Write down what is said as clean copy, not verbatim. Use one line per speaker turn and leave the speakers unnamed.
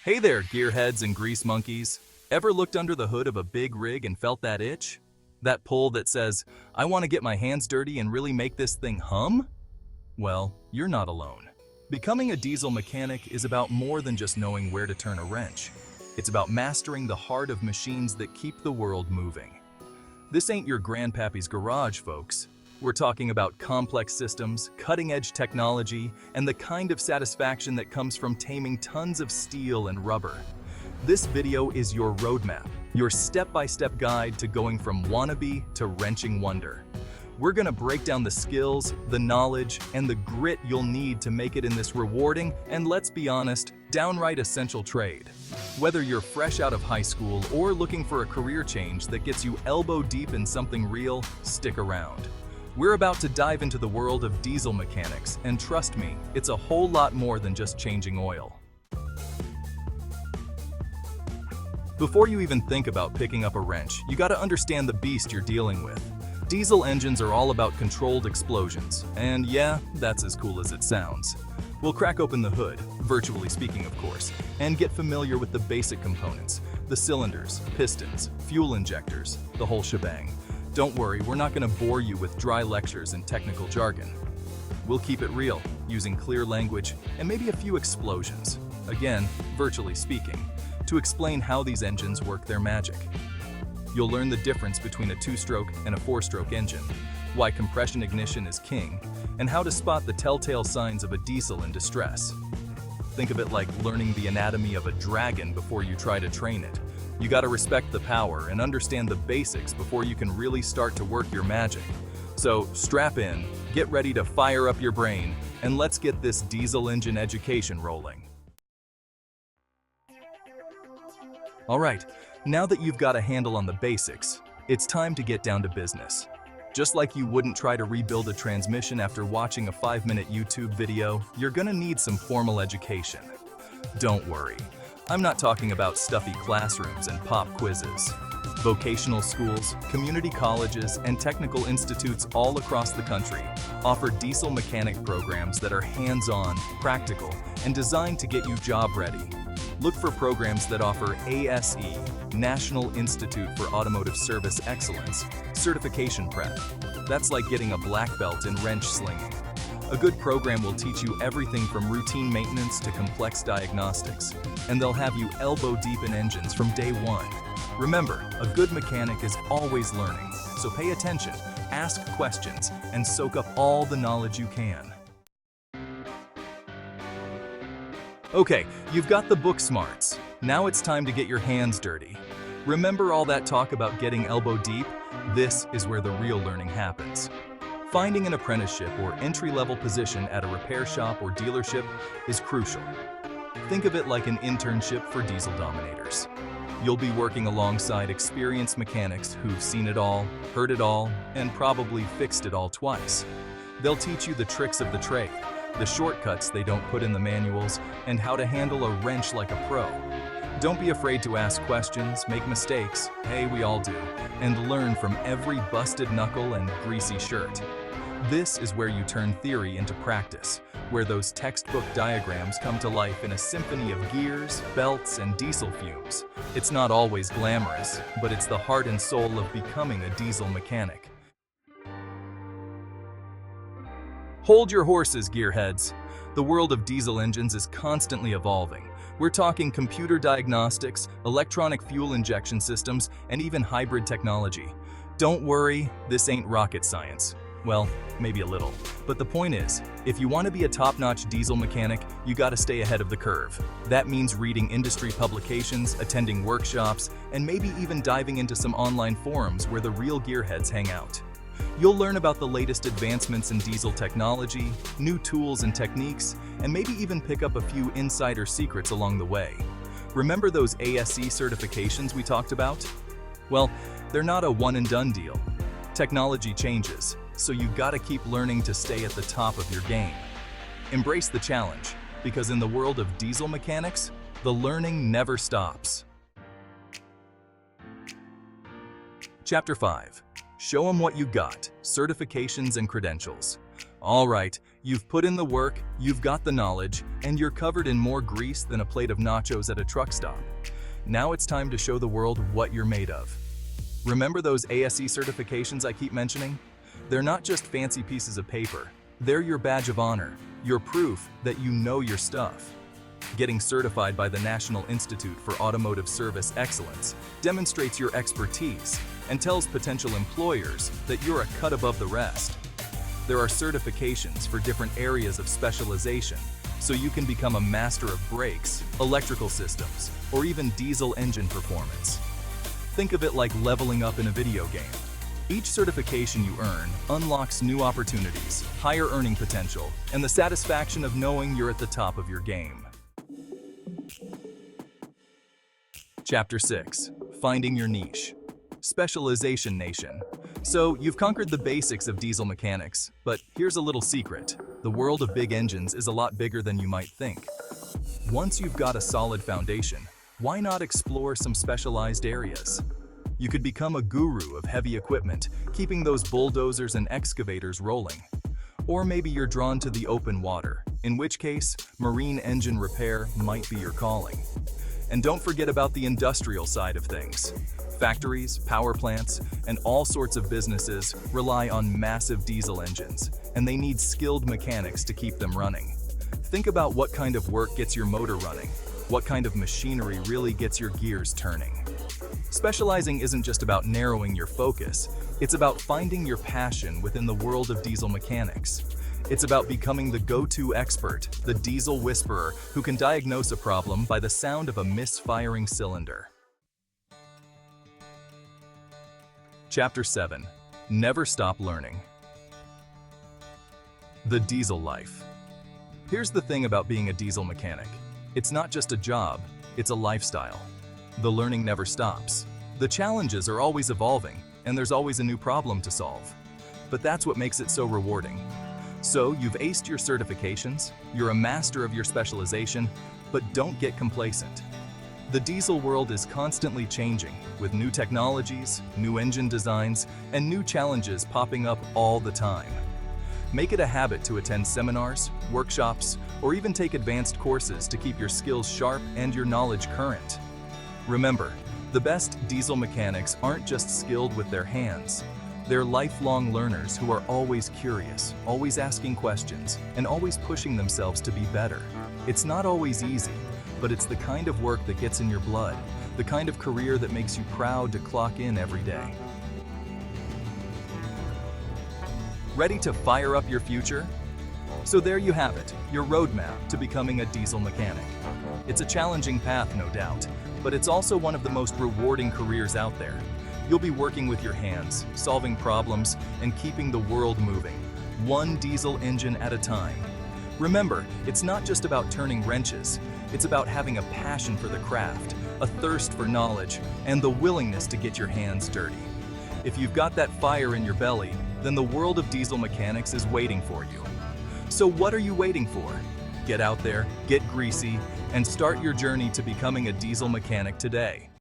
Hey there, gearheads and grease monkeys. Ever looked under the hood of a big rig and felt that itch? That pull that says, I want to get my hands dirty and really make this thing hum? Well, you're not alone. Becoming a diesel mechanic is about more than just knowing where to turn a wrench. It's about mastering the heart of machines that keep the world moving. This ain't your grandpappy's garage, folks. We're talking about complex systems, cutting-edge technology, and the kind of satisfaction that comes from taming tons of steel and rubber. This video is your roadmap, your step-by-step guide to going from wannabe to wrenching wonder. We're gonna break down the skills, the knowledge, and the grit you'll need to make it in this rewarding and, let's be honest, downright essential trade. Whether you're fresh out of high school or looking for a career change that gets you elbow deep in something real, stick around. We're about to dive into the world of diesel mechanics, and trust me, it's a whole lot more than just changing oil. Before you even think about picking up a wrench, you gotta understand the beast you're dealing with. Diesel engines are all about controlled explosions, and yeah, that's as cool as it sounds. We'll crack open the hood, virtually speaking of course, and get familiar with the basic components, the cylinders, pistons, fuel injectors, the whole shebang. Don't worry, we're not gonna bore you with dry lectures and technical jargon. We'll keep it real, using clear language and maybe a few explosions. Again, virtually speaking, to explain how these engines work their magic. You'll learn the difference between a 2-stroke and a 4-stroke engine, why compression ignition is king, and how to spot the telltale signs of a diesel in distress. Think of it like learning the anatomy of a dragon before you try to train it. You gotta respect the power and understand the basics before you can really start to work your magic. So strap in, get ready to fire up your brain, and let's get this diesel engine education rolling. Alright, now that you've got a handle on the basics, it's time to get down to business. Just like you wouldn't try to rebuild a transmission after watching a 5-minute YouTube video, you're gonna need some formal education. Don't worry. I'm not talking about stuffy classrooms and pop quizzes. Vocational schools, community colleges, and technical institutes all across the country offer diesel mechanic programs that are hands-on, practical, and designed to get you job ready. Look for programs that offer ASE, National Institute for Automotive Service Excellence, certification prep. That's like getting a black belt in wrench slinging. A good program will teach you everything from routine maintenance to complex diagnostics, and they'll have you elbow deep in engines from day one. Remember, a good mechanic is always learning, so pay attention, ask questions, and soak up all the knowledge you can. Okay, you've got the book smarts. Now it's time to get your hands dirty. Remember all that talk about getting elbow deep? This is where the real learning happens. Finding an apprenticeship or entry-level position at a repair shop or dealership is crucial. Think of it like an internship for diesel dominators. You'll be working alongside experienced mechanics who've seen it all, heard it all, and probably fixed it all twice. They'll teach you the tricks of the trade, the shortcuts they don't put in the manuals, and how to handle a wrench like a pro. Don't be afraid to ask questions, make mistakes, hey, we all do, and learn from every busted knuckle and greasy shirt. This is where you turn theory into practice, where those textbook diagrams come to life in a symphony of gears, belts, and diesel fumes. It's not always glamorous, but it's the heart and soul of becoming a diesel mechanic. Hold your horses, gearheads. The world of diesel engines is constantly evolving. We're talking computer diagnostics, electronic fuel injection systems, and even hybrid technology. Don't worry, this ain't rocket science. Well, maybe a little. But the point is, if you want to be a top-notch diesel mechanic, you gotta stay ahead of the curve. That means reading industry publications, attending workshops, and maybe even diving into some online forums where the real gearheads hang out. You'll learn about the latest advancements in diesel technology, new tools and techniques, and maybe even pick up a few insider secrets along the way. Remember those ASE certifications we talked about? Well, they're not a one-and-done deal. Technology changes, so you gotta keep learning to stay at the top of your game. Embrace the challenge, because in the world of diesel mechanics, the learning never stops. Chapter 5. Show them what you got, certifications and credentials. All right, You've put in the work, you've got the knowledge, and you're covered in more grease than a plate of nachos at a truck stop. Now it's time to show the world what you're made of. Remember those ASE certifications I keep mentioning? They're not just fancy pieces of paper. They're your badge of honor, your proof that you know your stuff. Getting certified by the National Institute for Automotive Service Excellence demonstrates your expertise and tells potential employers that you're a cut above the rest. There are certifications for different areas of specialization, so you can become a master of brakes, electrical systems, or even diesel engine performance. Think of it like leveling up in a video game. Each certification you earn unlocks new opportunities, higher earning potential, and the satisfaction of knowing you're at the top of your game. Chapter 6. Finding your niche. Specialization Nation. So, you've conquered the basics of diesel mechanics, but here's a little secret. The world of big engines is a lot bigger than you might think. Once you've got a solid foundation, why not explore some specialized areas? You could become a guru of heavy equipment, keeping those bulldozers and excavators rolling. Or maybe you're drawn to the open water, in which case, marine engine repair might be your calling. And don't forget about the industrial side of things. Factories, power plants, and all sorts of businesses rely on massive diesel engines, and they need skilled mechanics to keep them running. Think about what kind of work gets your motor running, what kind of machinery really gets your gears turning. Specializing isn't just about narrowing your focus, it's about finding your passion within the world of diesel mechanics. It's about becoming the go-to expert, the diesel whisperer who can diagnose a problem by the sound of a misfiring cylinder. Chapter 7. Never Stop Learning. The diesel life. Here's the thing about being a diesel mechanic. It's not just a job, it's a lifestyle. The learning never stops. The challenges are always evolving, and there's always a new problem to solve. But that's what makes it so rewarding. So, you've aced your certifications, you're a master of your specialization, but don't get complacent. The diesel world is constantly changing, with new technologies, new engine designs, and new challenges popping up all the time. Make it a habit to attend seminars, workshops, or even take advanced courses to keep your skills sharp and your knowledge current. Remember, the best diesel mechanics aren't just skilled with their hands. They're lifelong learners who are always curious, always asking questions, and always pushing themselves to be better. It's not always easy, but it's the kind of work that gets in your blood, the kind of career that makes you proud to clock in every day. Ready to fire up your future? So there you have it, your roadmap to becoming a diesel mechanic. It's a challenging path, no doubt, but it's also one of the most rewarding careers out there. You'll be working with your hands, solving problems, and keeping the world moving, one diesel engine at a time. Remember, it's not just about turning wrenches, it's about having a passion for the craft, a thirst for knowledge, and the willingness to get your hands dirty. If you've got that fire in your belly, then the world of diesel mechanics is waiting for you. So what are you waiting for? Get out there, get greasy, and start your journey to becoming a diesel mechanic today.